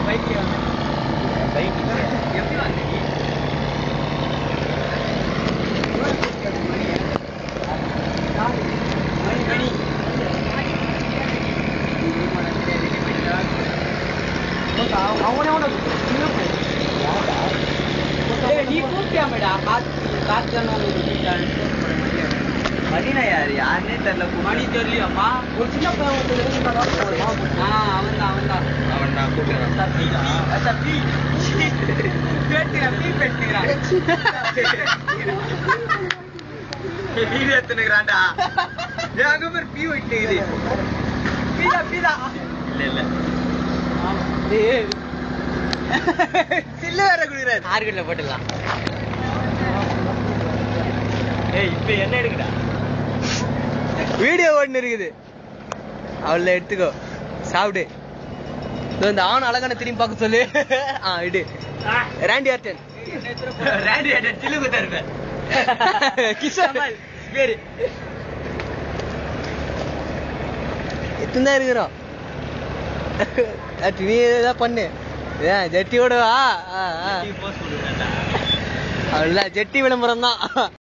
bike எப்படி வந்து நீ கூப்பிட்டியாமடா காத்து மணினா யாரு யாருன்னே தெரியல மணி தெரியலையாம்மா ஒரு சின்ன பையன் அவன் கூப்பிட்டுறான்டா அங்க பேர் பீ விட்டு பீதா பீதா இல்ல சில்ல வேற குடுக்குறாரு ஆறுகள்ல போட்டுடலாம் இப்ப என்ன எடுக்குடா வீடியோ ஓடுன்னு இருக்குது அவள எடுத்துக்கோ சாப்பிடு இந்த ஆண் அழகான திரும்பி பார்க்க சொல்லு இடு ராண்டி ஆர்டன் சில்லு குத்தா இருப்பேன் கிஷோர் பேரு எத்தனை இருக்கிறோம் நீ ஏதாவது பண்ணு ஜெட்டி விடுவா அவ்வளோ ஜெட்டி விளம்பரம் தான்